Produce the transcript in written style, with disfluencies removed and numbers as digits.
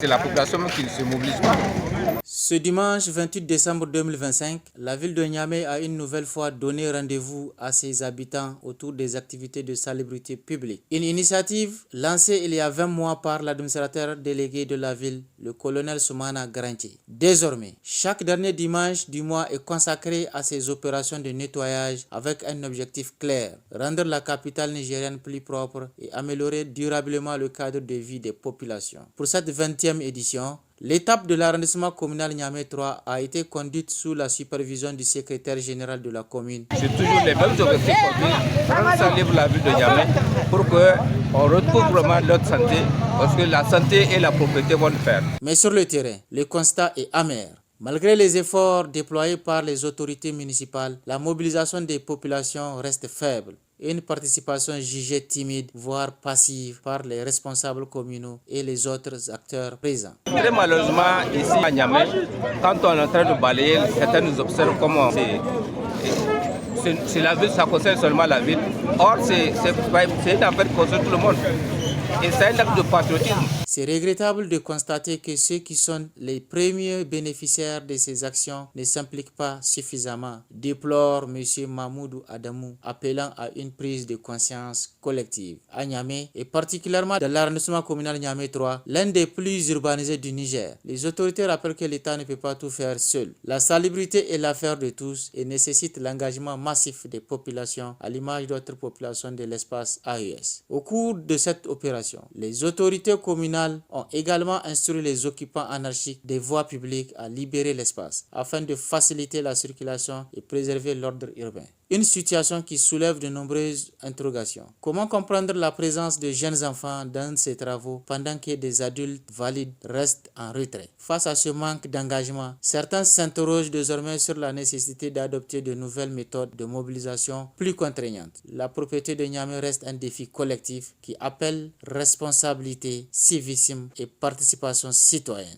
C'est la population qui ne se mobilise pas. Ce dimanche 28 décembre 2025, la ville de Niamey a une nouvelle fois donné rendez-vous à ses habitants autour des activités de salubrité publique. Une initiative lancée il y a 20 mois par l'administrateur délégué de la ville, le colonel Soumana Garanti. Désormais, chaque dernier dimanche du mois est consacré à ces opérations de nettoyage avec un objectif clair: rendre la capitale nigérienne plus propre et améliorer durablement le cadre de vie des populations. Pour cette 20e édition, l'étape de l'arrondissement communal Niamey 3 a été conduite sous la supervision du secrétaire général de la commune. C'est toujours les mêmes objectifs pour rendre salubre la ville de Niamey pour qu'on retrouve vraiment notre santé, parce que la santé et la propriété vont le faire. Mais sur le terrain, le constat est amer. Malgré les efforts déployés par les autorités municipales, la mobilisation des populations reste faible et une participation jugée timide, voire passive, par les responsables communaux et les autres acteurs présents. Très malheureusement, ici à Niamey, quand on est en train de balayer, certains nous observent comme c'est la ville, ça concerne seulement la ville. Or, c'est une affaire qui concerne tout le monde. Et c'est un acte de patriotisme. C'est regrettable de constater que ceux qui sont les premiers bénéficiaires de ces actions ne s'impliquent pas suffisamment, déplore M. Mahmoudou Adamou, appelant à une prise de conscience collective. À Niamey, et particulièrement dans l'arrondissement communal Niamey 3, l'un des plus urbanisés du Niger, les autorités rappellent que l'État ne peut pas tout faire seul. La salubrité est l'affaire de tous et nécessite l'engagement massif des populations, à l'image d'autres populations de l'espace AES. Au cours de cette opération, les autorités communales ont également instruit les occupants anarchiques des voies publiques à libérer l'espace afin de faciliter la circulation et préserver l'ordre urbain. Une situation qui soulève de nombreuses interrogations. Comment comprendre la présence de jeunes enfants dans ces travaux pendant que des adultes valides restent en retrait? Face à ce manque d'engagement, certains s'interrogent désormais sur la nécessité d'adopter de nouvelles méthodes de mobilisation plus contraignantes. La propriété de Niamey reste un défi collectif qui appelle responsabilité, civisme et participation citoyenne.